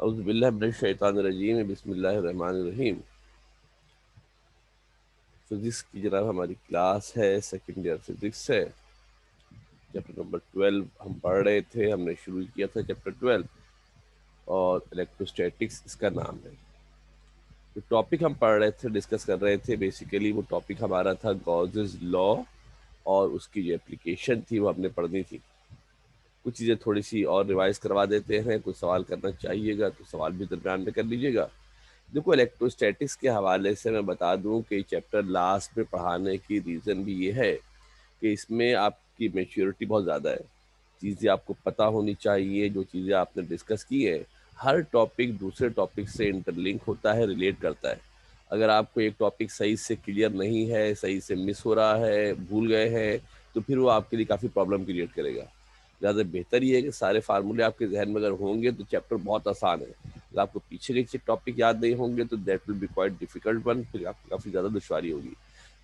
औज़ुबिल्लाहि बिस्मिल्लाहिर्रहमानिर्रहीम। फिजिक्स की जनाब हमारी क्लास है, सेकंड ईयर फिजिक्स है। चैप्टर नंबर 12 हम पढ़ रहे थे, हमने शुरू किया था चैप्टर 12 और इलेक्ट्रोस्टैटिक्स इसका नाम है। जो टॉपिक हम पढ़ रहे थे, डिस्कस कर रहे थे, बेसिकली वो टॉपिक हमारा था गॉसेस लॉ और उसकी जो एप्लीकेशन थी वो हमने पढ़नी थी। कुछ चीज़ें थोड़ी सी और रिवाइज करवा देते हैं, कुछ सवाल करना चाहिएगा तो सवाल भी दरमियान में कर लीजिएगा। देखो, इलेक्ट्रोस्टैटिक्स के हवाले से मैं बता दूं कि चैप्टर लास्ट में पढ़ाने की रीज़न भी ये है कि इसमें आपकी मैच्योरिटी बहुत ज़्यादा है। चीज़ें आपको पता होनी चाहिए, जो चीज़ें आपने डिस्कस की है। हर टॉपिक दूसरे टॉपिक से इंटरलिंक होता है, रिलेट करता है। अगर आपको एक टॉपिक सही से क्लियर नहीं है, सही से मिस हो रहा है, भूल गए हैं, तो फिर वो आपके लिए काफ़ी प्रॉब्लम क्रिएट करेगा। ज़्यादा बेहतर ये है कि सारे फार्मूले आपके जहन में अगर होंगे तो चैप्टर बहुत आसान है। अगर आपको पीछे के टॉपिक याद नहीं होंगे तो that will B quite difficult one, फिर आपको काफ़ी ज़्यादा दुश्वारी होगी।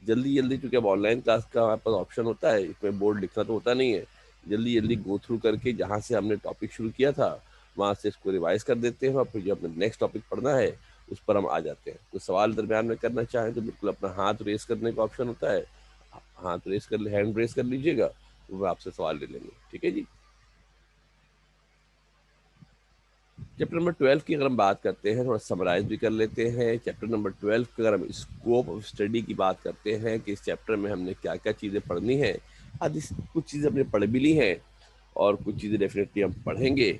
जल्दी जल्दी, चूँकि अब ऑनलाइन क्लास का हमारे पास ऑप्शन होता है, इसमें बोर्ड लिखना तो होता नहीं है, जल्दी जल्दी गो थ्रू करके जहाँ से हमने टॉपिक शुरू किया था वहाँ से इसको रिवाइज कर देते हैं और फिर जो अपने नेक्स्ट टॉपिक पढ़ना है उस पर हम आ जाते हैं। कोई सवाल दरमियान में करना चाहें तो बिल्कुल अपना हाथ रेस करने का ऑप्शन होता है, हाथ रेस कर हैंड रेस कर लीजिएगा, तो वो आपसे सवाल ले लेंगे। ठीक है जी। चैप्टर नंबर 12 की अगर हम बात करते हैं, थोड़ा समराइज भी कर लेते हैं। चैप्टर नंबर 12 की अगर हम स्कोप ऑफ स्टडी की बात करते हैं कि इस चैप्टर में हमने क्या क्या चीज़ें पढ़नी है, आदि कुछ चीज़ें हमने पढ़ भी ली हैं और कुछ चीज़ें डेफिनेटली हम पढ़ेंगे।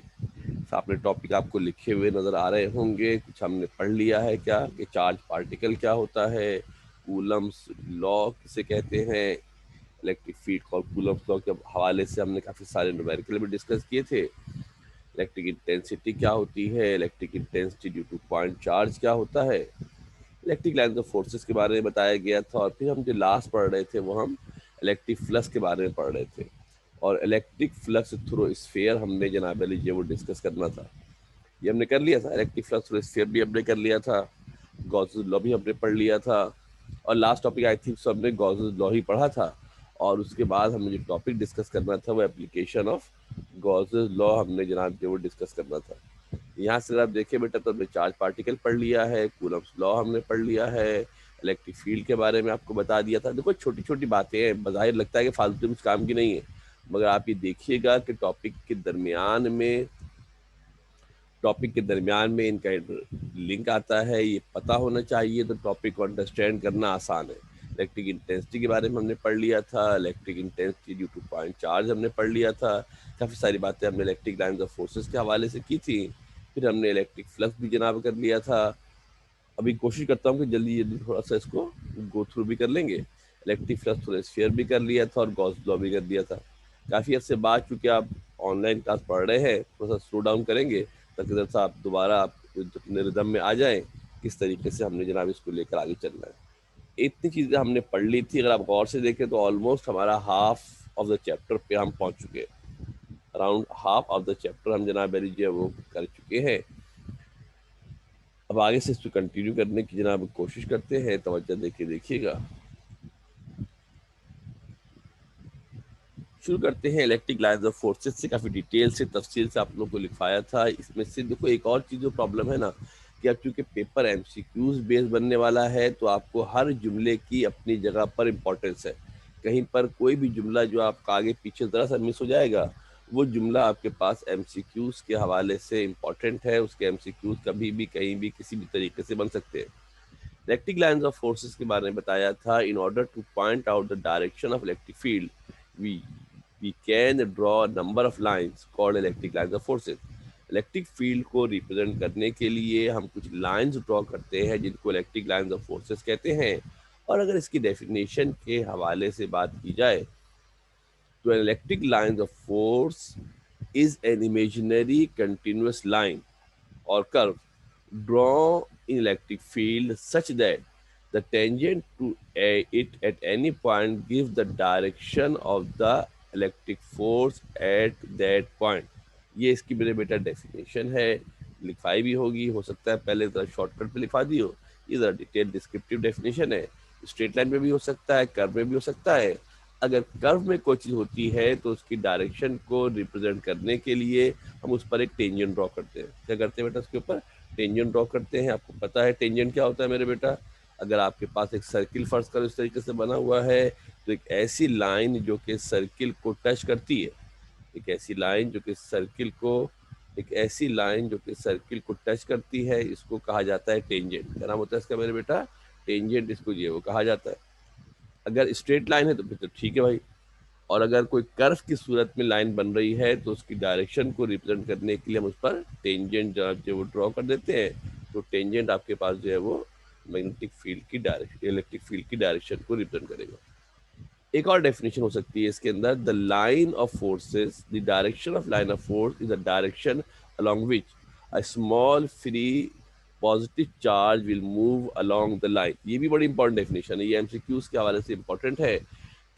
सामने टॉपिक आपको लिखे हुए नज़र आ रहे होंगे। कुछ हमने पढ़ लिया है क्या कि चार्ज पार्टिकल क्या होता है, कूलम्स लॉ किसे कहते हैं, इलेक्ट्रिक फील्ड और कूलम्स लॉ के हवाले से हमने काफ़ी सारे न्यूमेरिकल भी डिस्कस किए थे। इलेक्ट्रिक इंटेंसिटी क्या होती है, electric intensity due two point charge क्या होता है, इलेक्ट्रिक लाइन्स ऑफ फोर्सेस के बारे में बताया गया था। और फिर हम जो लास्ट पढ़ रहे थे वो हम इलेक्ट्रिक फ्लक्स के बारे में पढ़ रहे थे। और इलेक्ट्रिक फ्लक्स थ्रू स्फीयर हमने जनाब लीजिए वो डिस्कस करना था, ये हमने कर लिया था। इलेक्ट्रिक फ्लक्स थ्रू स्फीयर भी हमने कर लिया था, गॉसेस लॉ भी हमने पढ़ लिया था। और last topic I think so हमने गॉसेस लॉ ही पढ़ा था। और उसके बाद हमें जो टॉपिक डिस्कस करना था वो एप्लीकेशन ऑफ गॉसेस लॉ हमने जनाब जो वो डिस्कस करना था। यहाँ से अगर आप देखिए बेटा, तो हमने चार्ज पार्टिकल पढ़ लिया है, कूलम्स लॉ हमने पढ़ लिया है, इलेक्ट्रिक फील्ड के बारे में आपको बता दिया था। देखो, छोटी छोटी बातें हैं, बज़ाहिर लगता है कि फालतू कुछ काम की नहीं है, मगर आप ये देखिएगा कि टॉपिक के दरमियान में इनका लिंक आता है, ये पता होना चाहिए, तो टॉपिक को अंडरस्टैंड करना आसान है। इलेक्ट्रिक इंटेंसिटी के बारे में हमने पढ़ लिया था, electric intensity due two point charge हमने पढ़ लिया था। काफ़ी सारी बातें हमने इलेक्ट्रिक लाइन्स ऑफ फोर्सेस के हवाले से की थी। फिर हमने इलेक्ट्रिक फ्लक्स भी जनाब कर लिया था। अभी कोशिश करता हूँ कि जल्दी जल्दी थोड़ा सा इसको गो थ्रू भी कर लेंगे। इलेक्ट्रिक फ्लक्स थ्रू स्फीयर भी कर लिया था और गॉस लॉ भी कर दिया था। काफ़ी अर्से बाद चूँकि आप ऑनलाइन क्लास पढ़ रहे हैं, थोड़ा सा स्लो डाउन करेंगे ताकि जब आप दोबारा आप अपने रिदम में आ जाएं, किस तरीके से हमने जनाब इसको लेकर आगे चलना है। इतनी चीज़ें हमने पढ़ ली थी। अगर आप गौर से देखें तो ऑलमोस्ट हमारा हाफ ऑफ द चैप्टर पे हम पहुंच चुके हैं। Around half of the chapter हम जनाब लीजिए वो कर चुके हैं। अब आगे से इसको कंटिन्यू करने की जनाब कोशिश करते हैं, तवज्जो देके देखिएगा। शुरू करते हैं इलेक्ट्रिक लाइन्स ऑफ फोर्सेस से। काफ़ी डिटेल से तफसील से आप लोगों को लिखवाया था। इसमें से देखो, एक और चीज़ जो प्रॉब्लम है ना, कि अब चूंकि पेपर एमसीक्यूज बेस बनने वाला है तो आपको हर जुमले की अपनी जगह पर इम्पोर्टेंस है। कहीं पर कोई भी जुमला जो आपका आगे पीछे ज़रा सा मिस हो जाएगा, वो जुमला आपके पास एमसीक्यूज के हवाले से इम्पोर्टेंट है। उसके एमसीक्यूज कभी भी कहीं भी किसी भी तरीके से बन सकते हैं। इलेक्ट्रिक लाइन्स ऑफ फोर्सेस के बारे में बताया था। In order to point out the direction of electric field, we we can draw a number of lines called electric lines of forces. Electric field को रिप्रेजेंट करने के लिए हम कुछ लाइंस ड्रॉ करते हैं जिनको इलेक्ट्रिक लाइंस ऑफ फोर्सेस कहते हैं। और अगर इसकी डेफिनेशन के हवाले से बात की जाए तो electric lines of force is an imaginary continuous line or curve drawn in electric field such that the tangent to it at any point gives the direction of the electric force at that point. ये इसकी मेरे बेटा definition है, लिखवाई भी होगी, हो सकता है पहले ज़रा शॉर्टकट पे लिखवा दी हो। ये ज़रा डिटेल डिस्क्रिप्टिव डेफिनेशन है, स्ट्रेट लाइन में भी हो सकता है, कर्व में भी हो सकता है। अगर कर्व में कोई चीज़ होती है तो उसकी डायरेक्शन को रिप्रेजेंट करने के लिए हम उस पर एक टेंजेंट ड्रॉ करते हैं। क्या करते हैं बेटा? उसके ऊपर टेंजेंट ड्रॉ करते हैं। आपको पता है टेंजेंट क्या होता है मेरे बेटा? अगर आपके पास एक सर्किल फर्श कर इस तरीके से बना हुआ है तो एक ऐसी लाइन जो कि सर्किल को टच करती है, एक ऐसी लाइन जो कि सर्किल को एक ऐसी लाइन जो कि सर्किल को टच करती है, इसको कहा जाता है टेंजेंट। क्या नाम होता है इसका मेरे बेटा? टेंजेंट इसको ये वो कहा जाता है। अगर स्ट्रेट लाइन है तो फिर तो ठीक है भाई, और अगर कोई कर्व की सूरत में लाइन बन रही है तो उसकी डायरेक्शन को रिप्रेजेंट करने के लिए हम उस पर टेंजेंट जो वो ड्रॉ कर देते हैं। तो टेंजेंट आपके पास जो है वो मैग्नेटिक फील्ड की डायरेक्शन, इलेक्ट्रिक फील्ड की डायरेक्शन को रिप्रेजेंट करेगा। एक और डेफिनेशन हो सकती है इसके अंदर, the line of forces, the direction of line of force is the direction along which a small free positive charge will move along the line. ये भी बड़ी इंपॉर्टेंट डेफिनेशन है, ये एमसीक्यूज के हवाले से इंपॉर्टेंट है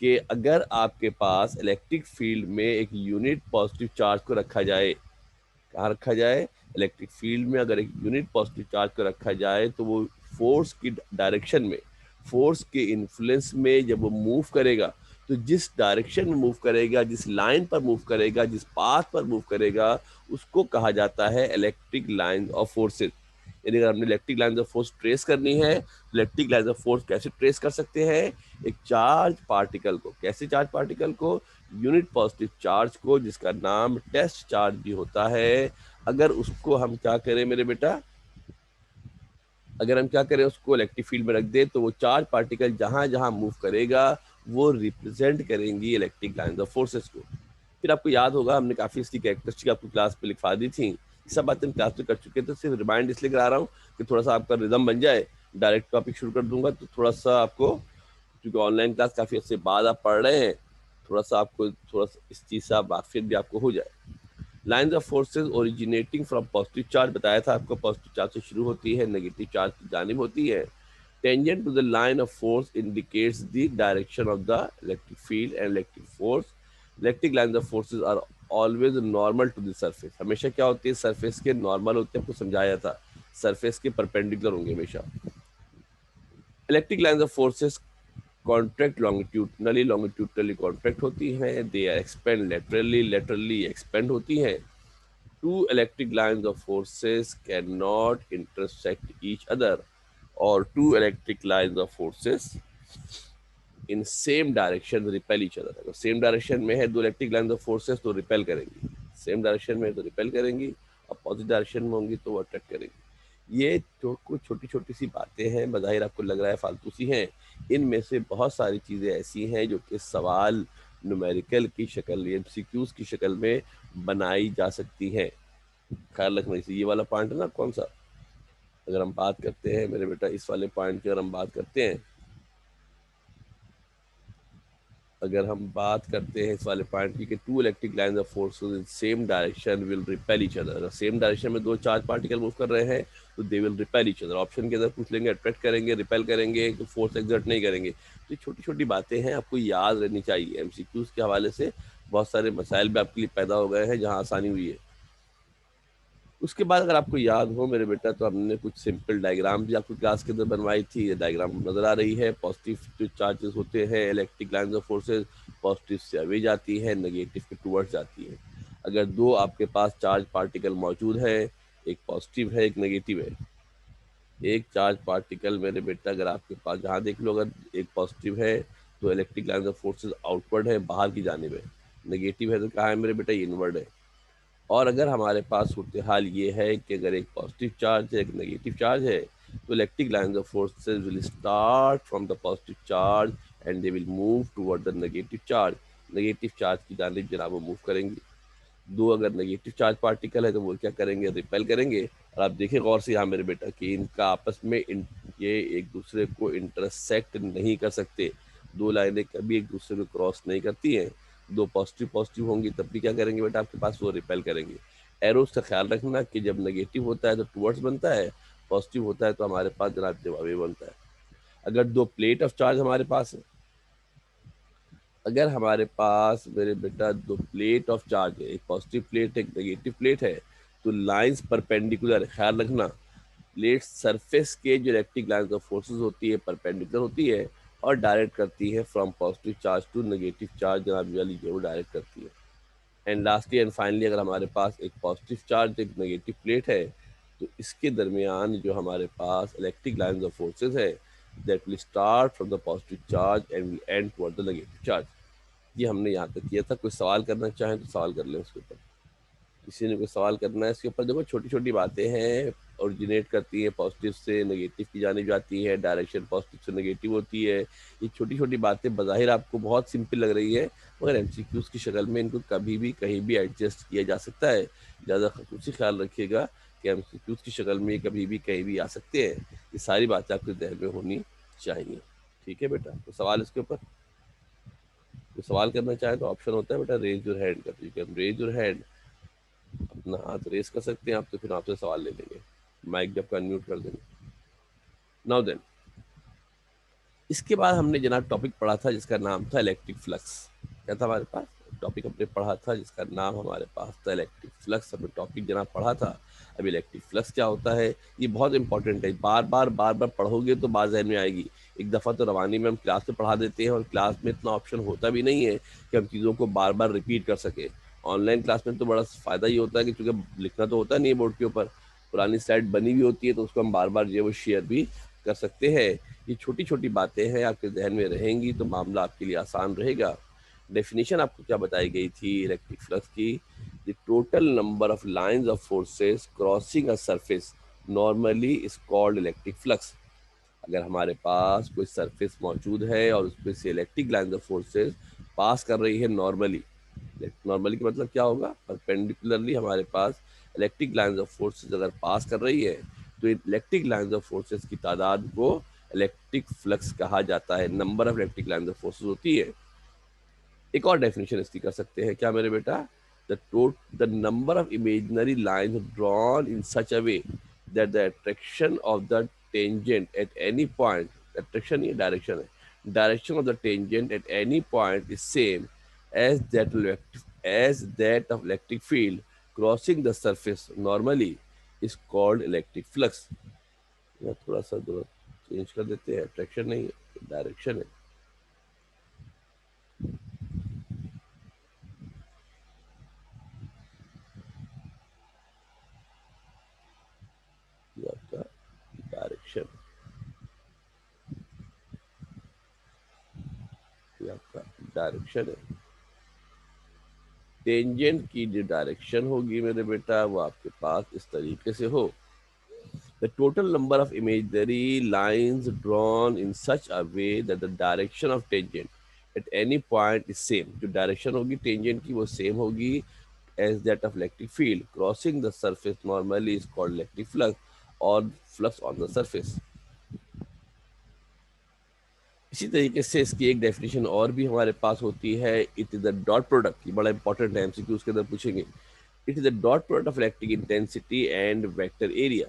कि अगर आपके पास इलेक्ट्रिक फील्ड में एक यूनिट पॉजिटिव चार्ज को रखा जाए, कहाँ रखा जाए? इलेक्ट्रिक फील्ड में अगर एक यूनिट पॉजिटिव चार्ज को रखा जाए तो वो फोर्स की डायरेक्शन में, फोर्स के इन्फ्लुएंस में जब वो मूव करेगा तो जिस डायरेक्शन में मूव करेगा, जिस लाइन पर मूव करेगा, जिस पाथ पर मूव करेगा, उसको कहा जाता है इलेक्ट्रिक लाइन ऑफ फोर्सेस। यानी अगर हमने electric line of force trace करनी है, इलेक्ट्रिक लाइन ऑफ फोर्स कैसे ट्रेस कर सकते हैं? एक चार्ज पार्टिकल को, कैसे चार्ज पार्टिकल को? यूनिट पॉजिटिव चार्ज को, जिसका नाम टेस्ट चार्ज भी होता है। अगर उसको हम क्या करें मेरे बेटा, अगर हम क्या करें उसको इलेक्ट्रिक फील्ड में रख दें तो वो चार्ज पार्टिकल जहां जहां मूव करेगा वो रिप्रेजेंट करेंगी इलेक्ट्रिक लाइन ऑफ फोर्सेस को। फिर आपको याद होगा हमने काफ़ी इसकी कैरेक्टरिस्टिक आपको क्लास पे लिखवा दी थी, सब बातें हम क्लास में कर चुके थे, सिर्फ रिमाइंड इसलिए करा रहा हूँ कि थोड़ा सा आपका रिदम बन जाए। डायरेक्ट टॉपिक शुरू कर दूंगा तो थोड़ा सा आपको, क्योंकि ऑनलाइन क्लास काफ़ी अच्छे बाद आप पढ़ रहे हैं, थोड़ा सा आपको थोड़ा सा इस चीज़ से वाकिफियत भी आपको हो जाए। Lines of forces originating from positive charge, बताया था आपको, पॉजिटिव चार्ज से शुरू होती है, नेगेटिव चार्ज की जानिब होती है। Tangent to the line of force indicates the direction of the electric field and electric force. Electric lines of forces are always normal to the surface. हमेशा क्या होती है? सरफेस के नॉर्मल होते हैं, आपको समझाया था, सरफेस के परपेंडिकुलर होंगे हमेशा। Electric lines of forces contract longitudinally, longitudinally contract होती हैं। They are expand laterally, laterally expand होती हैं। Two electric lines of forces cannot intersect each other, or two electric lines of forces in same direction repel each other। अगर same direction में है दो electric lines of forces तो repel करेंगी, same direction में है तो रिपेल करेंगी, और अपोजिट डायरेक्शन में होंगी तो वो अट्रैक्ट करेंगी। ये जो कुछ छोटी छोटी सी बातें हैं, बज़ाहिर आपको लग रहा है फालतू सी हैं, इनमें से बहुत सारी चीज़ें ऐसी हैं जो कि सवाल न्यूमेरिकल की शक्ल, एमसीक्यूज की शक्ल में बनाई जा सकती हैं। ख्याल रखना चाहिए। ये वाला पॉइंट है ना, कौन सा, अगर हम बात करते हैं मेरे बेटा इस वाले पॉइंट की, अगर हम बात करते हैं, अगर हम बात करते हैं इस वाले पॉइंट की कि two electric lines of forces in same direction will repel each other. अगर सेम डायरेक्शन में दो चार्ज पार्टिकल मूव कर रहे हैं तो they will repel each other. Option के अंदर पूछ लेंगे अट्रैक्ट करेंगे, रिपेल करेंगे, तो फोर्स एक्सर्ट नहीं करेंगे। तो ये छोटी छोटी बातें हैं, आपको याद रहनी चाहिए। एमसीक्यूज के हवाले से बहुत सारे मसाइल भी आपके लिए पैदा हो गए हैं जहाँ आसानी हुई है। उसके बाद अगर आपको याद हो मेरे बेटा तो हमने कुछ सिंपल डायग्राम भी आपको क्लास के अंदर बनवाई थी। ये डायग्राम नजर आ रही है। पॉजिटिव जो चार्जेस होते हैं electric lines of forces, positive से अवे जाती है, नेगेटिव के टूवर्ड्स जाती है। अगर दो आपके पास चार्ज पार्टिकल मौजूद है, एक पॉजिटिव है एक नेगेटिव है, एक चार्ज पार्टिकल मेरे बेटा अगर आपके पास, जहाँ देख लो, अगर एक पॉजिटिव है तो electric lines of forces outward है, बाहर की जानिब है, नेगेटिव है तो कहाँ है मेरे बेटा? इनवर्ड है। और अगर हमारे पास सूरत हाल ये है कि अगर एक पॉजिटिव चार्ज है एक नेगेटिव चार्ज है तो electric lines of forces will start from the positive charge and they will move toward the negative charge. Negative charge की जानिब जनाब वो मूव करेंगी। दो अगर नेगेटिव चार्ज पार्टिकल है तो वो क्या करेंगे? रिपेल करेंगे। और आप देखिए गौर से यहाँ मेरे बेटा कि इनका आपस में ये एक दूसरे को इंटरसेक्ट नहीं कर सकते। दो लाइनें कभी एक दूसरे को क्रॉस नहीं करती हैं। दो पॉजिटिव पॉजिटिव होंगी तब भी क्या करेंगे बेटा आपके पास? वो रिपेल करेंगे। एरोस का ख्याल रखना कि जब नेगेटिव होता है तो टुवर्ड्स बनता है, पॉजिटिव होता है तो हमारे पास जनाब जवाब बनता है। अगर दो प्लेट ऑफ चार्ज हमारे पास है, अगर हमारे पास मेरे बेटा दो प्लेट ऑफ चार्ज है, एक पॉजिटिव प्लेट एक नेगेटिव प्लेट है, तो लाइंस परपेंडिकुलर, ख्याल रखना प्लेट सरफेस के जो इलेक्ट्रिक लाइंस ऑफ फोर्सेस होती है परपेंडिकुलर होती है, और डायरेक्ट करती है from positive charge to negative charge, जनाब ये वाली जो है वो डायरेक्ट करती है। एंड लास्टली एंड फाइनली अगर हमारे पास एक पॉजिटिव चार्ज एक नेगेटिव प्लेट है, तो इसके दरमियान जो हमारे पास इलेक्ट्रिक लाइन्स ऑफ फोर्सेस है, that will start from the positive charge and will and toward the negative charge. ये हमने यहाँ तक किया था। कोई सवाल करना चाहें तो सवाल कर लें उसके ऊपर। किसी ने कोई सवाल करना है इसके ऊपर? देखो छोटी छोटी बातें हैं, ओरिजिनेट करती है पॉजिटिव से नेगेटिव की जाने जाती है, डायरेक्शन पॉजिटिव से नेगेटिव होती है। ये छोटी छोटी बातें बज़ाहिर आपको बहुत सिंपल लग रही है, मगर एमसीक्यूज की शक्ल में इनको कभी भी कहीं भी एडजस्ट किया जा सकता है। ज़्यादा खसूसी ख्याल रखिएगा कि एमसीक्यूज की शक्ल में कभी भी कहीं भी आ सकते हैं। ये सारी बातें आपके जहन में होनी चाहिए। ठीक है बेटा, तो सवाल इसके ऊपर तो सवाल करना चाहे तो ऑप्शन होता है बेटा रेज योर हैंड का। You can raise your hand, अपना हाथ रेस कर सकते हैं आप, तो फिर आपसे सवाल ले लेंगे माइक जब अनम्यूट कर देंगे। नाउ देन, इसके बाद हमने जनाब टॉपिक पढ़ा था जिसका नाम था इलेक्ट्रिक फ्लक्स। क्या था हमारे पास टॉपिक हमने पढ़ा था जिसका नाम हमारे पास था इलेक्ट्रिक फ्लक्स। हमने टॉपिक जनाब पढ़ा था। अब इलेक्ट्रिक फ्लक्स क्या होता है, ये बहुत इंपॉर्टेंट है। बार बार पढ़ोगे तो बात जहन में आएगी। एक दफ़ा तो रवानी में हम क्लास में पढ़ा देते हैं और क्लास में इतना ऑप्शन होता भी नहीं है कि हम चीज़ों को बार बार रिपीट कर सके। ऑनलाइन क्लास में तो बड़ा फ़ायदा ही होता है कि चूँकि लिखना तो होता नहीं है बोर्ड के ऊपर, पुरानी स्लाइड बनी हुई होती है तो उसको हम बार बार जो है वो शेयर भी कर सकते हैं। ये छोटी छोटी बातें हैं, आपके जहन में रहेंगी तो मामला आपके लिए आसान रहेगा। डेफिनेशन आपको क्या बताई गई थी इलेक्ट्रिक फ्लक्स की? The total number of lines of forces crossing a surface normally is called electric flux. अगर हमारे पास कोई सरफेस मौजूद है और उस पर से इलेक्ट्रिक लाइंस ऑफ फोर्सेस पास कर रही है नॉर्मली, नॉर्मली का मतलब क्या होगा, परपेंडिकुलरली हमारे पास इलेक्ट्रिक लाइंस ऑफ फोर्सेस अगर पास कर रही है तो इलेक्ट्रिक लाइंस ऑफ फोर्सेस की तादाद को इलेक्ट्रिक फ्लक्स कहा जाता है। Number of electric lines of forces होती है। एक और डेफिनेशन इसकी कर सकते हैं क्या मेरे बेटा? The number of imaginary lines drawn in such a way that the attraction of the tangent at any point, attraction ये डायरेक्शन है, direction of the tangent at any point is same as that of electric field crossing the surface normally is called electric flux। या थोड़ा सा change कर देते हैं, attraction नहीं है डायरेक्शन है। ये आपका डायरेक्शन, ये आपका डायरेक्शन है। टेंजेंट की जो डायरेक्शन होगी मेरे बेटा वो आपके पास इस तरीके से हो, the total number of imaginary lines drawn in such a way that the direction of tangent at any point is same। जो डायरेक्शन होगी टेंजेंट की वो सेम होगी as that of electric field crossing the surface normally is called electric flux or flux on the surface। इसी तरीके से इसकी एक डेफिनेशन और भी हमारे पास होती है, it is the dot product. ये बड़ा इंपॉर्टेंट है, एमसीक्यू उसके अंदर पूछेंगे। It is the dot product of electric intensity and vector area.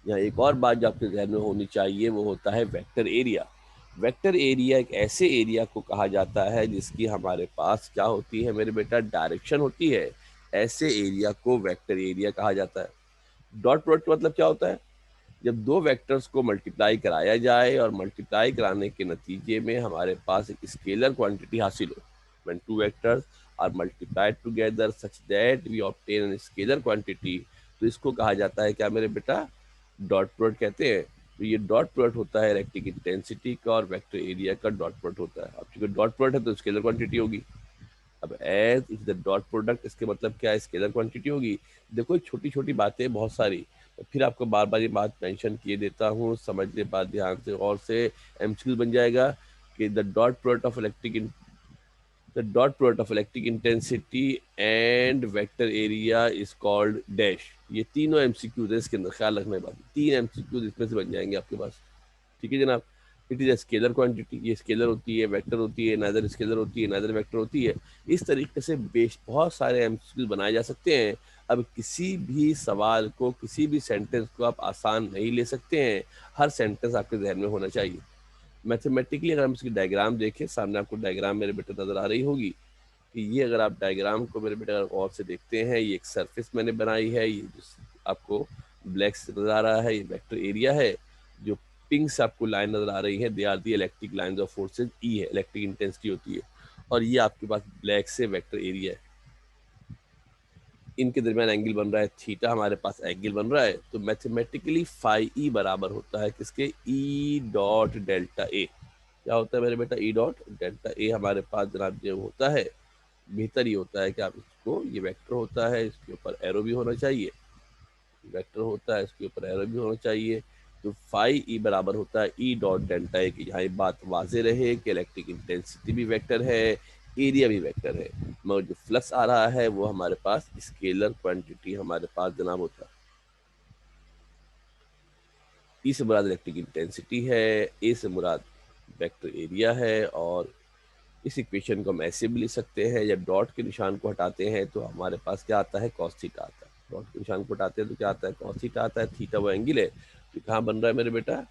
यहाँ एक और बात जो आपके जहन में होनी चाहिए वो होता है वेक्टर एरिया। वेक्टर एरिया एक ऐसे एरिया को कहा जाता है जिसकी हमारे पास क्या होती है मेरे बेटा, डायरेक्शन होती है। ऐसे एरिया को वेक्टर एरिया कहा जाता है। डॉट प्रोडक्ट मतलब क्या होता है? जब दो वेक्टर्स को मल्टीप्लाई कराया जाए और मल्टीप्लाई कराने के नतीजे में हमारे पास एक स्केलर क्वांटिटी हासिल हो, when two vectors are multiplied together such that we obtain an scalar quantity, तो इसको कहा जाता है क्या मेरे बेटा? डॉट प्रोडक्ट कहते हैं। तो ये डॉट प्रोडक्ट होता है इलेक्ट्रिक इंटेंसिटी का और वेक्टर एरिया का डॉट प्रोडक्ट होता है। अब चूंकि डॉट प्रोडक्ट है तो स्केलर क्वांटिटी होगी। अब as is the dot product, इसके मतलब क्या है? स्केलर क्वांटिटी होगी। देखो छोटी छोटी बातें बहुत सारी, फिर आपको बार बार ये बात मेंशन किए देता हूँ, समझ ले बात ध्यान से और से। एमसीक्यू बन जाएगा कि the dot product of electric intensity and vector area is called dash. ये तीनों एमसीक्यूज है इसके अंदर, ख्याल रखना बात, तीन एमसीक्यूज इसमें से बन जाएंगे आपके पास। ठीक है जनाब। It is a scalar quantity, ये स्केलर होती है, वेक्टर होती है, नाइदर स्केलर होती है, नाइदर वेक्टर होती है। इस तरीके से बहुत सारे एमसीक्यूज बनाए जा सकते हैं। अब किसी भी सवाल को, किसी भी सेंटेंस को आप आसान नहीं ले सकते हैं। हर सेंटेंस आपके जहन में होना चाहिए। मैथमेटिकली अगर हम इसकी डायग्राम देखें, सामने आपको डायग्राम मेरे बेटे नजर आ रही होगी कि ये अगर आप डायग्राम को मेरे बेटे अगर गौर से देखते हैं, ये एक सरफेस मैंने बनाई है, ये आपको ब्लैक से नजर आ रहा है, ये वेक्टर एरिया है जो पिंक से आपको लाइन नजर आ रही है, they are the electric lines of forces, E है इलेक्ट्रिक इंटेंसिटी होती है, और ये आपके पास ब्लैक से वेक्टर एरिया है। इनके दरमियान एंगल बन रहा है थीटा, हमारे पास एंगल बन रहा है, तो मैथमेटिकली फाई ई बराबर होता है किसके, ई डॉट डेल्टा ए। क्या होता है मेरे बेटा, ई डॉट डेल्टा ए हमारे पास जनाब जो होता है, बेहतर ये होता है कि आप इसको, ये वेक्टर होता है, इसके ऊपर एरो भी होना चाहिए, वेक्टर होता है इसके ऊपर एरो भी होना चाहिए, तो फाई ई बराबर होता है ई डॉट डेल्टा ए की। यहाँ ये बात वाजे रहे कि इलेक्ट्रिक इंटेंसिटी भी वेक्टर है, एरिया भी वेक्टर है, मगर जो फ्लक्स आ रहा है वो हमारे पास स्केलर क्वांटिटी हमारे पास जनाब होता है। ई से मुराद इलेक्ट्रिक इंटेंसिटी है, ए से मुराद वेक्टर एरिया है, और इस इक्वेशन को हम ऐसे भी लिख सकते हैं, जब डॉट के निशान को हटाते हैं तो हमारे पास क्या आता है, कॉस थीटा आता है। डॉट के निशान को हटाते हैं तो क्या आता है, कॉस थीटा आता है। थीटा वो एंगल है, तो कहाँ बन रहा है मेरे बेटा,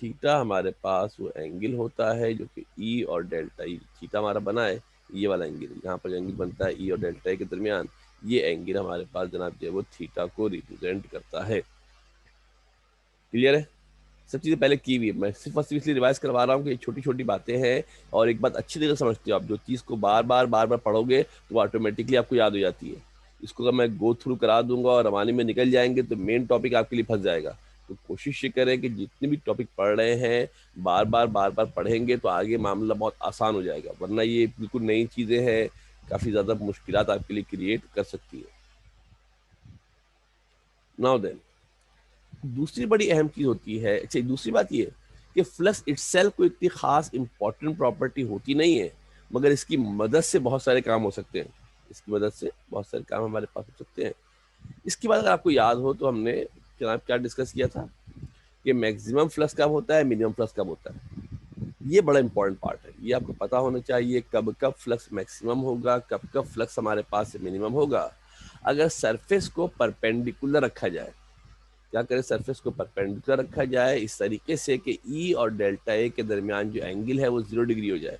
थीटा हमारे पास वो एंगल होता है जो कि ई और डेल्टा ई, थीटा हमारा बना है, ये वाला एंगल यहाँ पर एंगल बनता है ई और डेल्टा ई के दरमियान, ये एंगल हमारे पास जनाब जो है वो थीटा को रिप्रेजेंट करता है। क्लियर है, सब चीज़ें पहले की हुई है, मैं सिर्फ और सिर्फ इसलिए रिवाइज करवा रहा हूँ कि ये छोटी छोटी बातें हैं, और एक बात अच्छी तरह समझते हो आप, जो चीज़ को बार बार पढ़ोगे तो वो ऑटोमेटिकली आपको याद हो जाती है। इसको अगर मैं गो थ्रू करा दूंगा और रवानी में निकल जाएंगे तो मेन टॉपिक आपके लिए फंस जाएगा। तो कोशिश ये करें कि जितने भी टॉपिक पढ़ रहे हैं बार बार पढ़ेंगे तो आगे मामला बहुत आसान हो जाएगा, वरना ये बिल्कुल नई चीज़ें हैं, काफ़ी ज़्यादा मुश्किलात आपके लिए क्रिएट कर सकती है। नाउ देन दूसरी बड़ी अहम चीज होती है, अच्छा दूसरी बात ये कि फ्लक्स इटसेल्फ कोई इतनी खास इंपॉर्टेंट प्रॉपर्टी होती नहीं है, मगर इसकी मदद से बहुत सारे काम हो सकते हैं, इसकी मदद से बहुत सारे काम हमारे पास हो सकते हैं। इसके बाद अगर आपको याद हो तो हमने जनाब क्या डिस्कस किया था कि मैक्सिमम फ्लक्स कब होता है, मिनिमम फ्लक्स कब होता है। ये बड़ा इंपॉर्टेंट पार्ट है, ये आपको पता होना चाहिए कब कब फ्लक्स मैक्सिमम होगा, कब कब फ्लक्स हमारे पास मिनिमम होगा। अगर सरफेस को परपेंडिकुलर रखा जाए, क्या करें, सरफेस को परपेंडिकुलर रखा जाए इस तरीके से कि ई और डेल्टा ए के दरमियान जो एंगल है वो 0 डिग्री हो जाए।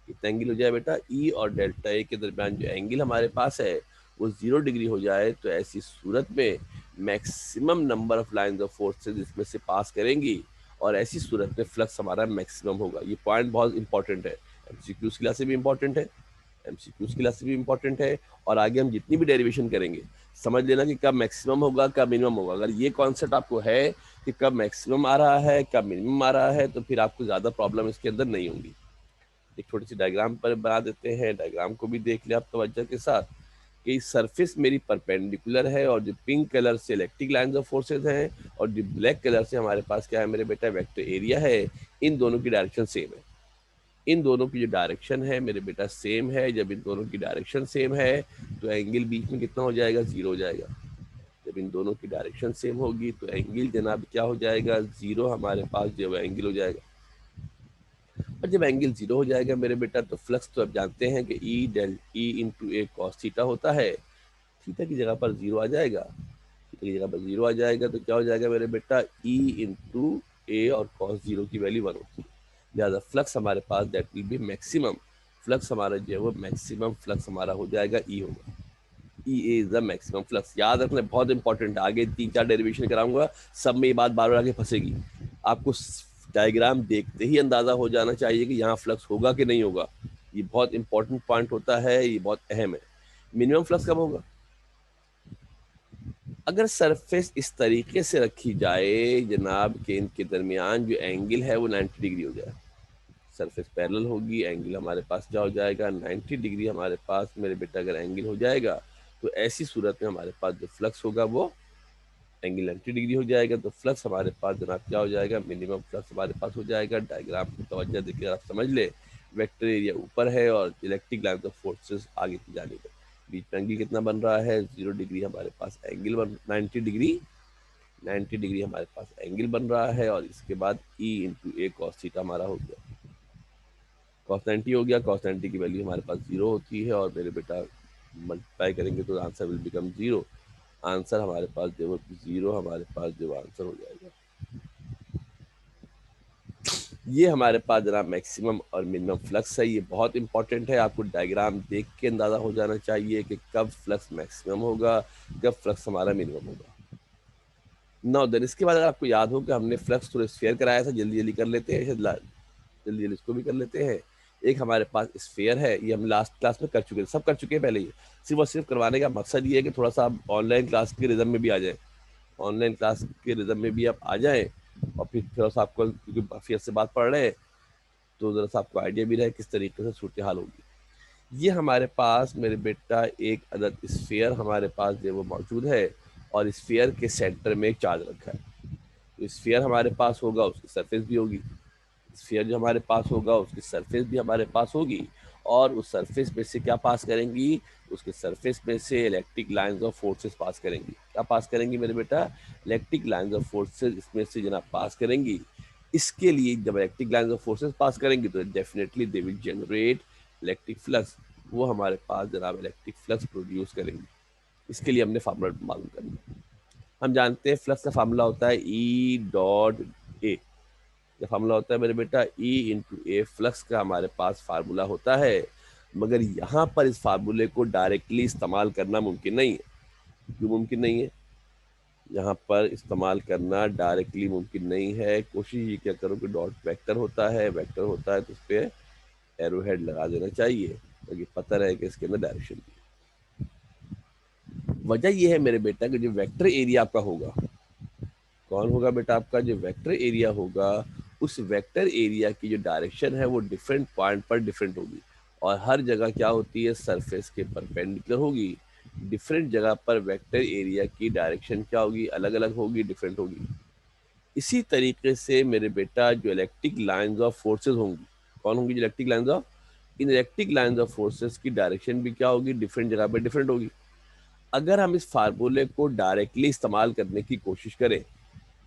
कितना एंगल हो जाए बेटा, ई और डेल्टा ए के दरमियान जो एंगल हमारे पास है वो 0 डिग्री हो जाए, तो ऐसी सूरत में maximum number of lines of forces इसमें से पास करेंगी, और ऐसी सूरत में फ्लक्स हमारा मैक्सिमम होगा। ये पॉइंट बहुत इंपॉर्टेंट है, एमसीक्यूज की क्लास से भी इंपॉर्टेंट है, एमसीक्यूज की क्लास से भी इंपॉर्टेंट है, और आगे हम जितनी भी डेरिवेशन करेंगे समझ लेना कि कब मैक्सिमम होगा कब मिनिमम होगा। अगर ये कॉन्सेप्ट आपको है कि कब मैक्सिमम आ रहा है कब मिनिमम आ रहा है, तो फिर आपको ज़्यादा प्रॉब्लम इसके अंदर नहीं होंगी। एक छोटी सी डायग्राम पर बना देते हैं, डायग्राम को भी देख ले आप तवज्जो के साथ कि सरफेस मेरी परपेंडिकुलर है, और जो पिंक कलर से इलेक्ट्रिक लाइंस ऑफ फोर्सेज हैं, और जो ब्लैक कलर से हमारे पास क्या है मेरे बेटा, वेक्टर एरिया है। इन दोनों की डायरेक्शन सेम है, इन दोनों की जो डायरेक्शन है मेरे बेटा सेम है। जब इन दोनों की डायरेक्शन सेम है तो एंगल बीच में कितना हो जाएगा, 0 हो जाएगा। जब इन दोनों की डायरेक्शन सेम होगी तो एंगल जनाब क्या हो जाएगा, 0 हमारे पास जो है एंगल हो जाएगा। और जब एंगल 0 हो जाएगा मेरे बेटा, तो फ्लक्स तो अब जानते हैं कि ई डेल ई इंटू ए कॉस थीटा होता है, थीटा की जगह पर 0 आ जाएगा, थीटा की जगह पर 0 आ जाएगा, तो क्या हो जाएगा मेरे बेटा, ई इंटू ए और कॉस 0 की वैल्यू 1 होती है। लिहाजा फ्लक्स हमारे पास that will be maximum, flux हमारा जो है वो मैक्सिमम फ्लक्स हमारा हो जाएगा, ई होगा, E is the maximum flux. याद रखना बहुत इंपॉर्टेंट है, आगे 3-4 डेरिवेशन कराऊंगा, सब में ये बात बार बार आगे फंसेगी। आपको डायग्राम देखते ही अंदाजा हो जाना चाहिए कि यहाँ फ्लक्स होगा कि नहीं होगा। ये बहुत इंपॉर्टेंट पॉइंट होता है, ये बहुत अहम है। मिनिमम फ्लक्स कब होगा, अगर सरफेस इस तरीके से रखी जाए जनाब के इनके दरमियान जो एंगल है वो 90 डिग्री हो जाए, सरफेस पैरेलल होगी, एंगल हमारे पास क्या हो जाएगा, 90 डिग्री हमारे पास मेरे बेटा अगर एंगल हो जाएगा, तो ऐसी सूरत में हमारे पास जो फ्लक्स होगा वो एंगल 90 डिग्री हो जाएगा, तो फ्लक्स हमारे पास जनाब क्या हो जाएगा, मिनिमम फ्लक्स हमारे पास हो जाएगा। डायग्राम की तवज्जो देखिए आप समझ ले, वेक्टर एरिया ऊपर है और इलेक्ट्रिक लाइन ऑफ फोर्सेस आगे की जानिब है, बीच में एंगल कितना बन रहा है, 0 डिग्री हमारे पास एंगल बन, 90 डिग्री, 90 डिग्री हमारे पास एंगल बन रहा है, और इसके बाद ई इंटू ए कॉस थीटा हमारा हो गया, कॉस 90 हो गया, कॉस 90 की वैल्यू हमारे पास 0 होती है, और मेरे बेटा मल्टीप्लाई करेंगे तो आंसर विल बिकम 0, आंसर हमारे पास जो 0 हमारे पास जो आंसर हो जाएगा। ये हमारे पास जनाब मैक्सिमम और मिनिमम फ्लक्स है, ये बहुत इंपॉर्टेंट है, आपको डायग्राम देख के अंदाज़ा हो जाना चाहिए कि कब फ्लक्स मैक्सिमम होगा कब फ्लक्स हमारा मिनिमम होगा। नाउ देन इसके बाद अगर आपको याद हो कि हमने फ्लक्स थ्रू स्फीयर कराया था, जल्दी जल्दी कर लेते हैं, जल्दी जल्दी इसको भी कर लेते हैं। एक हमारे पास स्फीयर है, ये हम लास्ट क्लास में कर चुके थे, सब कर चुके हैं पहले ही। सिर्फ और सिर्फ करवाने का मकसद ये है कि थोड़ा सा आप ऑनलाइन क्लास के रिदम में भी आ जाए, ऑनलाइन क्लास के रिदम में भी आप आ जाएं, और फिर थोड़ा सा आपको, क्योंकि काफ़ी से बात पढ़ रहे हैं, तो ज़रा सा आपको आइडिया भी रहे किस तरीके से सूरत हाल होगी। ये हमारे पास मेरे बेटा एक अदद स्फीयर हमारे पास जो वो मौजूद है, और स्फीयर के सेंटर में एक चार्ज रखा है। तो स्फीयर हमारे पास होगा, उसकी सरफेस भी होगी, स्फीयर जो हमारे पास होगा उसकी सरफेस भी हमारे पास होगी, और उस सरफेस में से क्या पास करेंगी, उसके सरफेस में से इलेक्ट्रिक लाइंस ऑफ फोर्सेस पास करेंगी। क्या पास करेंगी मेरे बेटा, इलेक्ट्रिक लाइंस ऑफ फोर्सेस इसमें से जनाब पास करेंगी। इसके लिए जब इलेक्ट्रिक लाइंस ऑफ फोर्सेस पास करेंगी तो definitely they will generate electric flux, वो हमारे पास जनाब इलेक्ट्रिक फ्लक्स प्रोड्यूस करेंगी। इसके लिए हमने फार्मूला मालूम करना है। हम जानते हैं फ्लक्स का फार्मूला होता है ई डॉट ए। जो फार्मूला होता है मेरे बेटा ई इंटू ए, फ्लक्स का हमारे पास फार्मूला होता है। मगर यहाँ पर इस फार्मूले को डायरेक्टली इस्तेमाल करना मुमकिन नहीं है। क्यों मुमकिन नहीं है, यहाँ पर इस्तेमाल करना डायरेक्टली मुमकिन नहीं है। कोशिश ये क्या करो कि डॉट वेक्टर होता है, वेक्टर होता है तो उस पर एरो हेड लगा देना चाहिए, ताकि पता रहे कि इसके अंदर डायरेक्शन। वजह यह है मेरे बेटा कि जो वेक्टर एरिया आपका होगा, कौन होगा बेटा, आपका जो वेक्टर एरिया होगा, उस वेक्टर एरिया की जो डायरेक्शन है वो डिफरेंट पॉइंट पर डिफरेंट होगी, और हर जगह क्या होती है, सरफेस के परपेंडिकुलर होगी। डिफरेंट जगह पर वेक्टर एरिया की डायरेक्शन क्या होगी, अलग अलग होगी, डिफरेंट होगी। इसी तरीके से मेरे बेटा जो इलेक्ट्रिक लाइंस ऑफ फोर्सेस होंगी, कौन होंगी, जो electric lines of, in electric lines of forces की डायरेक्शन भी क्या होगी, डिफरेंट जगह पर डिफरेंट होगी। अगर हम इस फार्मूले को डायरेक्टली इस्तेमाल करने की कोशिश करें,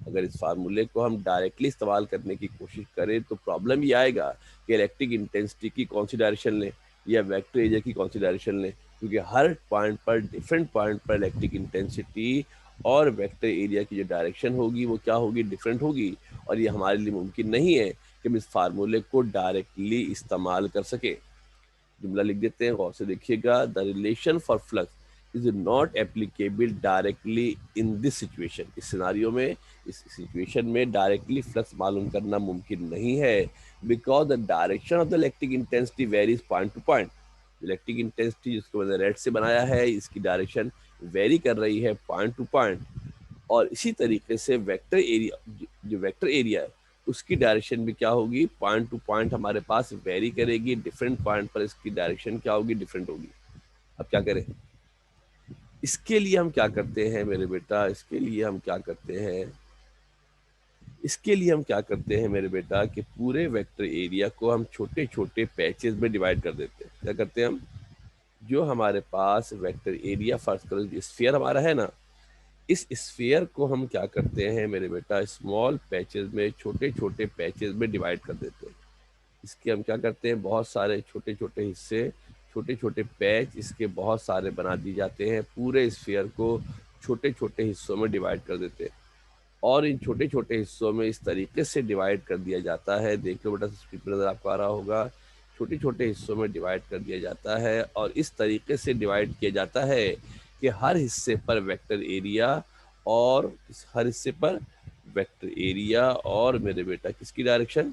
अगर इस फार्मूले को हम डायरेक्टली इस्तेमाल करने की कोशिश करें तो प्रॉब्लम ये आएगा कि इलेक्ट्रिक इंटेंसिटी की कौन सी डायरेक्शन लें, या वेक्टर एरिया की कौन सी डायरेक्शन लें, क्योंकि हर पॉइंट पर, डिफरेंट पॉइंट पर इलेक्ट्रिक इंटेंसिटी और वेक्टर एरिया की जो डायरेक्शन होगी वो क्या होगी, डिफरेंट होगी। और ये हमारे लिए मुमकिन नहीं है कि हम इस फार्मूले को डायरेक्टली इस्तेमाल कर सके। जुमला लिख देते हैं, गौर से देखिएगा। The relation for flux is not applicable directly in this situation. इस सिनारियो में, इस सिचुएशन में डायरेक्टली फ्लक्स मालूम करना मुमकिन नहीं है, because the direction of the electric intensity varies point two point. Electric intensity जिसको मैंने रेड से बनाया है, इसकी डायरेक्शन वेरी कर रही है पॉइंट टू पॉइंट। और इसी तरीके से वेक्टर एरिया, जो वेक्टर एरिया है, उसकी डायरेक्शन भी क्या होगी, पॉइंट टू पॉइंट हमारे पास वेरी करेगी। डिफरेंट पॉइंट पर इसकी डायरेक्शन क्या होगी, डिफरेंट होगी। अब क्या करें, इसके लिए हम क्या करते हैं मेरे बेटा, इसके लिए हम क्या करते हैं, इसके लिए हम क्या करते हैं मेरे बेटा, कि पूरे वेक्टर एरिया को हम छोटे छोटे पैचेस में डिवाइड कर देते हैं। क्या करते हैं हम, जो हमारे पास वेक्टर एरिया, फर्स्ट करो स्फीयर हमारा है ना, इस स्फीयर को हम क्या करते हैं मेरे बेटा, स्मॉल पैचेस में, छोटे छोटे पैचेस में डिवाइड कर देते हैं। इसके हम क्या करते हैं, बहुत सारे छोटे छोटे हिस्से, छोटे छोटे पैच इसके बहुत सारे बना दिए जाते हैं। पूरे स्फीयर को छोटे छोटे हिस्सों में डिवाइड कर देते हैं, और इन छोटे छोटे हिस्सों में इस तरीके से डिवाइड कर दिया जाता है, देख लो बेटा स्क्रीन पर नजर आपको आ रहा होगा, छोटे छोटे हिस्सों में डिवाइड कर दिया जाता है, और इस तरीके से डिवाइड किया जाता है कि हर हिस्से पर वेक्टर एरिया, और हर हिस्से पर वेक्टर एरिया और मेरे बेटा किसकी डायरेक्शन,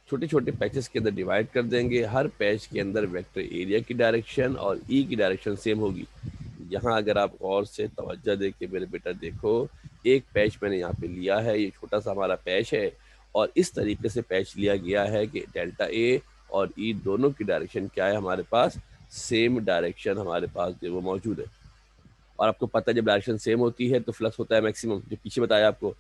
छोटे छोटे पैचेस के अंदर डिवाइड कर देंगे। हर पैच के अंदर वेक्टर एरिया की डायरेक्शन और ई की डायरेक्शन सेम होगी। यहाँ अगर आप गौर से तवज्जो दे के मेरे बेटा देखो, एक पैच मैंने यहाँ पे लिया है, ये छोटा सा हमारा पैच है, और इस तरीके से पैच लिया गया है कि डेल्टा ए और ई दोनों की डायरेक्शन क्या है, हमारे पास सेम डायरेक्शन हमारे पास जो वो मौजूद है। और आपको पता है जब डायरेक्शन सेम होती है तो फ्लक्स होता है मैक्सिमम, जो पीछे बताया आपको,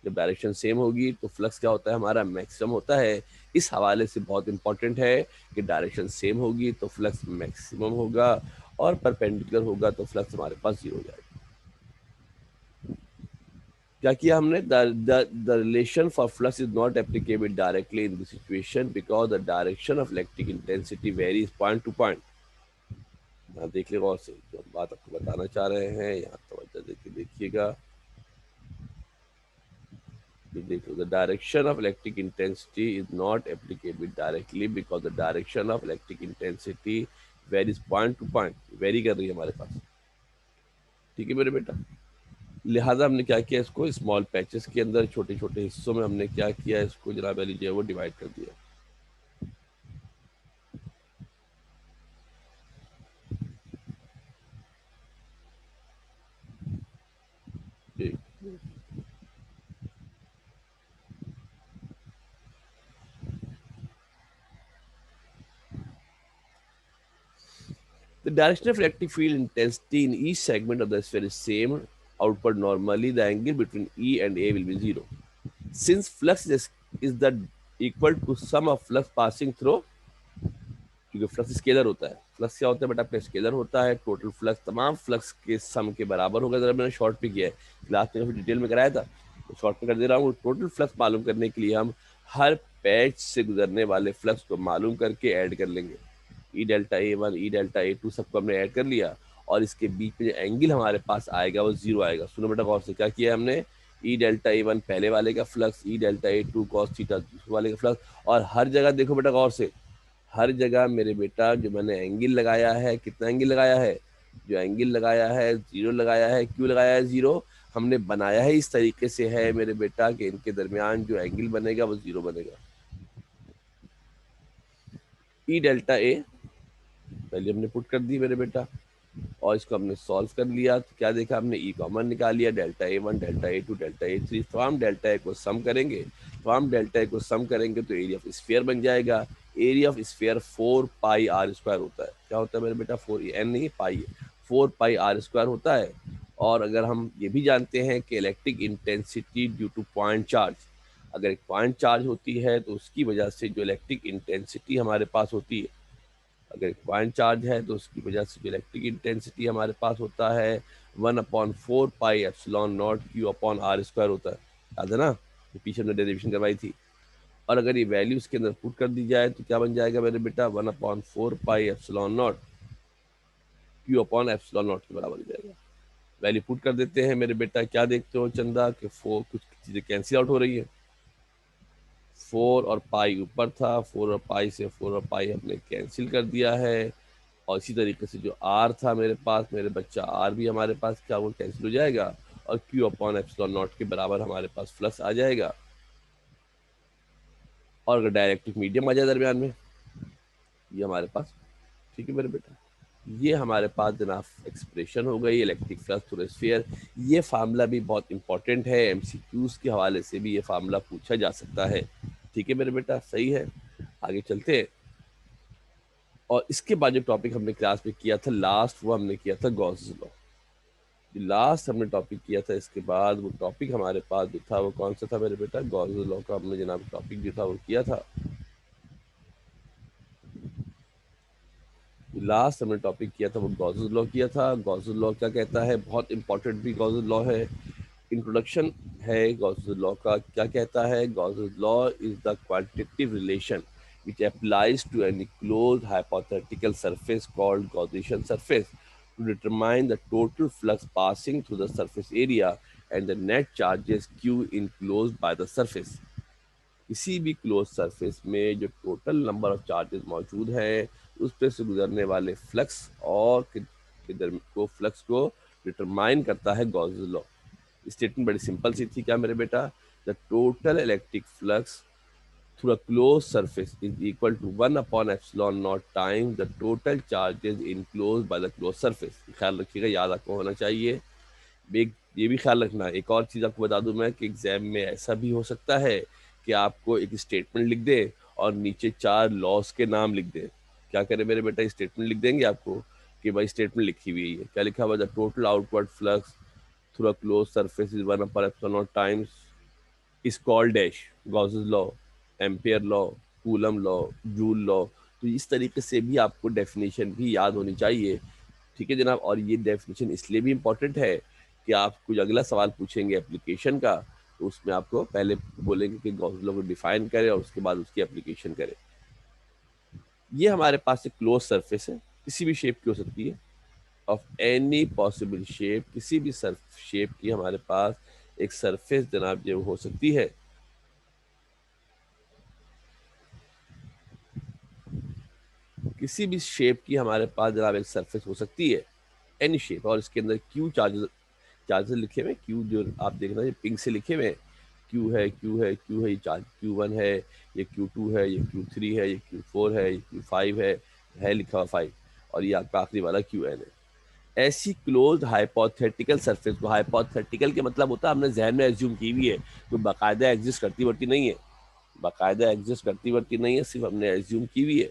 जब डायरेक्शन सेम होगी तो फ्लक्स क्या होता है, हमारा मैक्सिमम होता है। इस हवाले से बहुत इंपॉर्टेंट है कि डायरेक्शन सेम होगी तो फ्लक्स मैक्सिमम होगा, और परपेंडिकुलर होगा तो फ्लक्स हमारे पास जीरो हो जाएगा। क्या किया हमने, the relation for flux is not applicable directly in this situation because the direction of electric intensity varies point two point. यहाँ देख ले गौर से, जो हम बात आपको बताना चाह रहे हैं, यहाँ तवज्जो देके देखिएगा। The direction of electric intensity is not applicable directly because the direction of electric intensity varies point to point, vary कर रही है हमारे पास। ठीक है मेरे बेटा। लिहाजा हमने क्या किया, इसको स्मॉल पैचेस के अंदर छोटे छोटे हिस्सों में हमने क्या किया, इसको जनाब अली जो है वो डिवाइड कर दिया। ठीक। The direction of electric field intensity in each segment of the sphere is same. Outward normally, the angle between E and A will be zero. Since flux is the equal to sum of flux passing through, क्योंकि flux scalar होता है। Flux क्या होता है बेटा, आपका scalar होता है। टोटल फ्लक्स तमाम फ्लक्स के सम के बराबर होगा। जरा मैंने शॉर्ट पे किया है, क्लास में काफी डिटेल में कराया था, तो शॉर्ट में कर दे रहा हूँ। टोटल फ्लक्स मालूम करने के लिए हम हर पैच से गुजरने वाले फ्लक्स को मालूम करके ऐड कर लेंगे। ई डेल्टा A1 ई डेल्टा A2 सबको हमने ऐड कर लिया, और इसके बीच में जो एंगल हमारे पास आएगा वो जीरो आएगा। सुनो बेटा गौर से, क्या किया हमने, ई डेल्टा A1 पहले वाले का फ्लक्स, ई डेल्टा A2 कॉस थीटा दूसरे वाले का फ्लक्स, और हर जगह देखो बेटा गौर से, हर जगह मेरे बेटा जो मैंने एंगल लगाया है, कितना एंगल लगाया है, जो एंगल लगाया है जीरो लगाया है। क्यों लगाया है जीरो, हमने बनाया है इस तरीके से है मेरे बेटा कि इनके दरमियान जो एंगल बनेगा वो जीरो बनेगा। ई डेल्टा ए पहले हमने पुट कर दी मेरे बेटा, और इसको हमने सॉल्व कर लिया, तो क्या देखा हमने, ई कॉमन निकाल लिया, delta A1 delta A2 delta A3, तमाम डेल्टा ए को सम करेंगे, तमाम डेल्टा ए को सम करेंगे तो एरिया ऑफ स्फीयर बन जाएगा। Area of sphere 4 pi r² होता है। क्या होता है मेरे बेटा, 4 n नहीं, पाई है, 4 पाई r² होता है। और अगर हम ये भी जानते हैं कि electric intensity due two point charge, अगर एक पॉइंट चार्ज होती है तो उसकी वजह से जो इलेक्ट्रिक इंटेंसिटी हमारे पास होती है, अगर एक पॉइंट चार्ज है तो उसकी वजह से जो इलेक्ट्रिक इंटेंसिटी हमारे पास होता है 1/4 पाई एप्सिलॉन नॉट Q/r² होता है। याद है ना, ये पीछे हमने डेरिवेशन करवाई थी। और अगर ये वैल्यू इसके अंदर पुट कर दी जाए तो क्या बन जाएगा मेरे बेटा, 1/4 पाई एप्सिलॉन नॉट Q/एप्सिलॉन नॉट के बराबर हो जाएगा। वैल्यू पुट कर देते हैं मेरे बेटा, क्या देखते हो चंदा कि फोर कुछ चीज़ें कैंसिल आउट हो रही है। 4 और पाई ऊपर था, 4 और पाई से 4 और पाई हमने कैंसिल कर दिया है। और इसी तरीके से जो आर था मेरे पास, मेरे बच्चा आर भी हमारे पास क्या वो कैंसिल हो जाएगा, और Q/एप्सिलॉन नॉट के बराबर हमारे पास फ्लक्स आ जाएगा। और अगर डायरेक्टिक मीडियम आ जाए दरमियान में, ये हमारे पास, ठीक है मेरे बेटा, ये हमारे पास जनाब एक्सप्रेशन हो गई इलेक्ट्रिक फ्लक्स थ्रू स्फीयर। ये फार्मूला भी बहुत इंपॉर्टेंट है, एमसीक्यूज के हवाले से भी ये फार्मूला पूछा जा सकता है। ठीक है मेरे बेटा, सही है। आगे चलते हैं। और इसके बाद जो टॉपिक हमने क्लास में किया था लास्ट, वो हमने किया था गॉस लॉ। लास्ट हमने टॉपिक किया था, इसके बाद वो टॉपिक हमारे पास जो था वो कौन सा था मेरे बेटा, गॉस लॉ का हमने जनाब टॉपिक जो था वो किया था। लास्ट हमने टॉपिक किया था वो गॉस लॉ किया था। गॉस लॉ क्या कहता है, बहुत इंपॉर्टेंट भी गॉस लॉ है, इंट्रोडक्शन है गॉस लॉ का। क्या कहता है, Gauss law is the quantitative relation which applies to any closed hypothetical surface called Gaussian surface to determine the total flux passing through the surface area and the net charges Q enclosed by the surface। किसी भी close surface में जो total number of charges मौजूद हैं, उस पर से गुजरने वाले फ्लक्स और को फ्लक्स को डिटरमाइन करता है गॉस लॉ। स्टेटमेंट बड़ी सिंपल सी थी, क्या मेरे बेटा, the total electric flux through a closed surface is equal to 1/epsilon naught times the total charges enclosed by the closed surface। ख्याल रखिएगा, याद आपको होना चाहिए। ये भी ख्याल रखना, एक और चीज़ आपको बता दूं मैं कि एग्जाम में ऐसा भी हो सकता है कि आपको एक स्टेटमेंट लिख दे और नीचे 4 लॉस के नाम लिख दे। क्या करें मेरे बेटा, स्टेटमेंट लिख देंगे आपको कि भाई स्टेटमेंट लिखी हुई है, क्या लिखा हुआ, the total outward flux through a close surface is 1/epsilon times is called dash, Gauss's law, ampere law, coulomb law, joule law. तो इस तरीके से भी आपको डेफिनेशन भी याद होनी चाहिए। ठीक है जनाब, और ये डेफिनेशन इसलिए भी इम्पोर्टेंट है कि आप कुछ अगला सवाल पूछेंगे एप्लीकेशन का, तो उसमें आपको पहले बोलेंगे कि गॉस लॉ को डिफाइन करें और उसके बाद उसकी एप्लीकेशन करें। ये हमारे पास एक क्लोज सरफेस है, किसी भी शेप की हो सकती है, ऑफ एनी पॉसिबल शेप, किसी भी शेप की हमारे पास एक सरफेस जनाब जो हो सकती है। किसी भी शेप की हमारे पास जनाब एक सरफेस हो सकती है। एनी शेप, और इसके अंदर क्यू चार्जेस चार्जेस लिखे हुए हैं। क्यू जो आप देखना ये पिंक से लिखे हुए हैं, क्यू है, क्यू है, क्यू है, ये चार्ज Q1 है, ये Q2 है, ये Q3 है, ये Q4 है, ये Q5 है लिखा हुआ 5, और ये आपका आखिरी वाला Qn है। ऐसी क्लोज हाइपोथेटिकल सरफेस को, हाइपोथेटिकल के मतलब होता है हमने जहन में एज्यूम की हुई है, तो बाकायदा एग्जिस्ट करती बढ़ती नहीं है, बाकायदा एग्जिस्ट करती बढ़ती नहीं है, सिर्फ हमने एज्यूम की हुई है।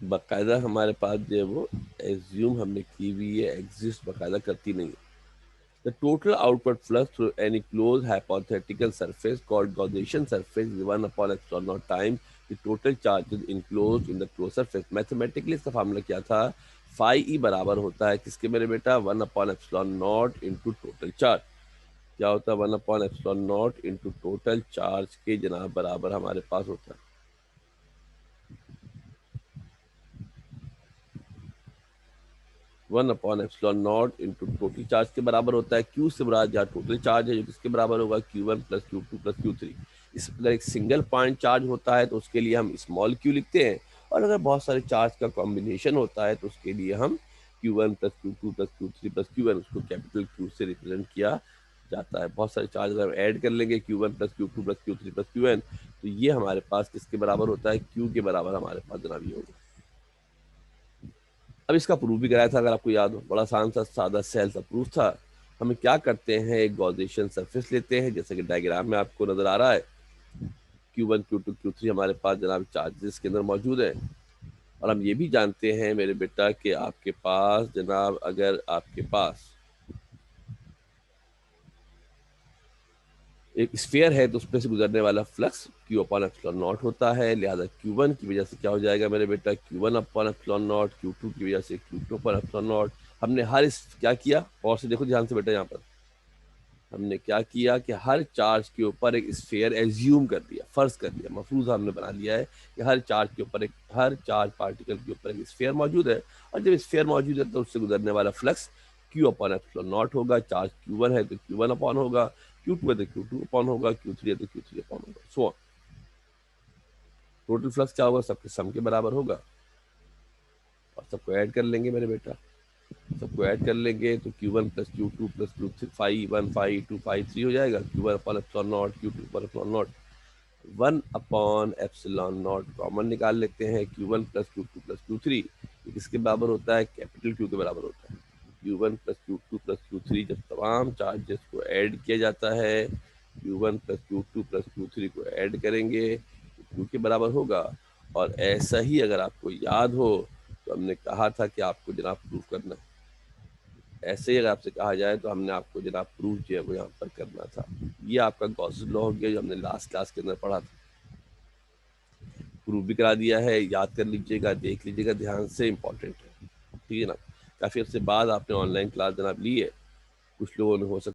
बाकायदा हमारे पास जो है वो एज्यूम हमने की हुई है, एग्जिस्ट बाकायदा करती नहीं है। The total outward flux through any closed hypothetical surface called Gaussian surface is 1 upon epsilon naught times the total charges enclosed in the closed surface. Mathematically इसका फार्मूला क्या था, phi e बराबर होता है किसके मेरे बेटा, 1 upon epsilon naught into total charge। क्या होता है 1 upon epsilon naught into total charge के जनाब बराबर हमारे पास होता है 1 upon epsilon not into total charge के बराबर होता है। क्यू से बराबर जहाँ टोटल चार्ज है जो किसके बराबर होगा, Q1 plus Q2 plus Q3। इस अगर एक सिंगल पॉइंट चार्ज होता है तो उसके लिए हम स्मॉल क्यू लिखते हैं, और अगर बहुत सारे चार्ज का कॉम्बिनेशन होता है तो उसके लिए हम Q1 plus Q2 plus Q3 plus Q1 उसको कैपिटल Q से रिप्रेजेंट किया जाता है। बहुत सारे चार्ज अगर हम ऐड कर लेंगे Q1 plus Q2 plus Q3 plus Qn, तो ये हमारे पास किसके बराबर होता है, Q के बराबर हमारे पास जनाब ये होगा। अब इसका प्रूफ भी कराया था, अगर आपको याद हो, बड़ा आसान सा सादा सेल सा प्रूफ था। हम क्या करते हैं, एक गॉसियन सरफेस लेते हैं, जैसे कि डायग्राम में आपको नजर आ रहा है, Q1 Q2 Q3 हमारे पास जनाब चार्जेस के अंदर मौजूद है। और हम ये भी जानते हैं मेरे बेटा कि आपके पास जनाब अगर आपके पास एक स्फीयर है तो उसमें से गुजरने वाला flux Q upon epsilon not होता है, लिहाजा Q1 की वजह से क्या हो जाएगा मेरे बेटा, Q1 upon epsilon not, Q2 की वजह से Q2 अपॉन एप्सिलॉन नॉट। हमने हर इस क्या किया, और से देखो ध्यान से बेटा, यहाँ पर हमने क्या किया कि हर चार्ज के ऊपर एक स्फीयर एज्यूम कर दिया, फर्ज कर दिया, मफरूज हमने बना लिया है कि हर चार्ज के ऊपर एक, हर चार्ज पार्टिकल के ऊपर एक स्फीयर मौजूद है, और जब स्फीयर मौजूद है तो उससे गुजरने वाला flux Q upon epsilon not होगा। चार्ज Q1 है तो Q1 अपॉन होगा, Q2 है तो Q2 अपॉन होगा, Q3 है तो Q3 अपॉन होगा, सो टोटल फ्लक्स क्या होगा, सबके सम के बराबर होगा। और सबको ऐड कर लेंगे मेरे बेटा, सबको ऐड कर लेंगे तो Q1 plus Q2 plus Q3 5 1 5 2 5 3 हो जाएगा। Q1 upon epsilon not, Q2 upon epsilon not, 1 upon epsilon not common निकाल लेते हैं, Q1 plus Q2 plus Q3 किसके बराबर होता है, कैपिटल Q के बराबर होता है। Q1 plus Q2 plus Q3 जब तमाम चार्जेस को ऐड किया जाता है, Q1 plus Q2 plus Q3 को ऐड करेंगे तो Q के बराबर होगा। और ऐसा ही अगर आपको याद हो तो हमने कहा था कि आपको जनाब प्रूफ करना है, ऐसे ही अगर आपसे कहा जाए तो हमने आपको जनाब प्रूफ जो है वो यहाँ पर करना था। ये आपका गॉसियन लॉ हो गया जो हमने लास्ट क्लास के अंदर पढ़ा था, प्रूफ भी करा दिया है, याद कर लीजिएगा, देख लीजिएगा ध्यान से, इंपॉर्टेंट है, ठीक है ना। काफ़ी अर्से बाद आपने ऑनलाइन क्लास जनाब ली है, कुछ लोगों ने हो सकता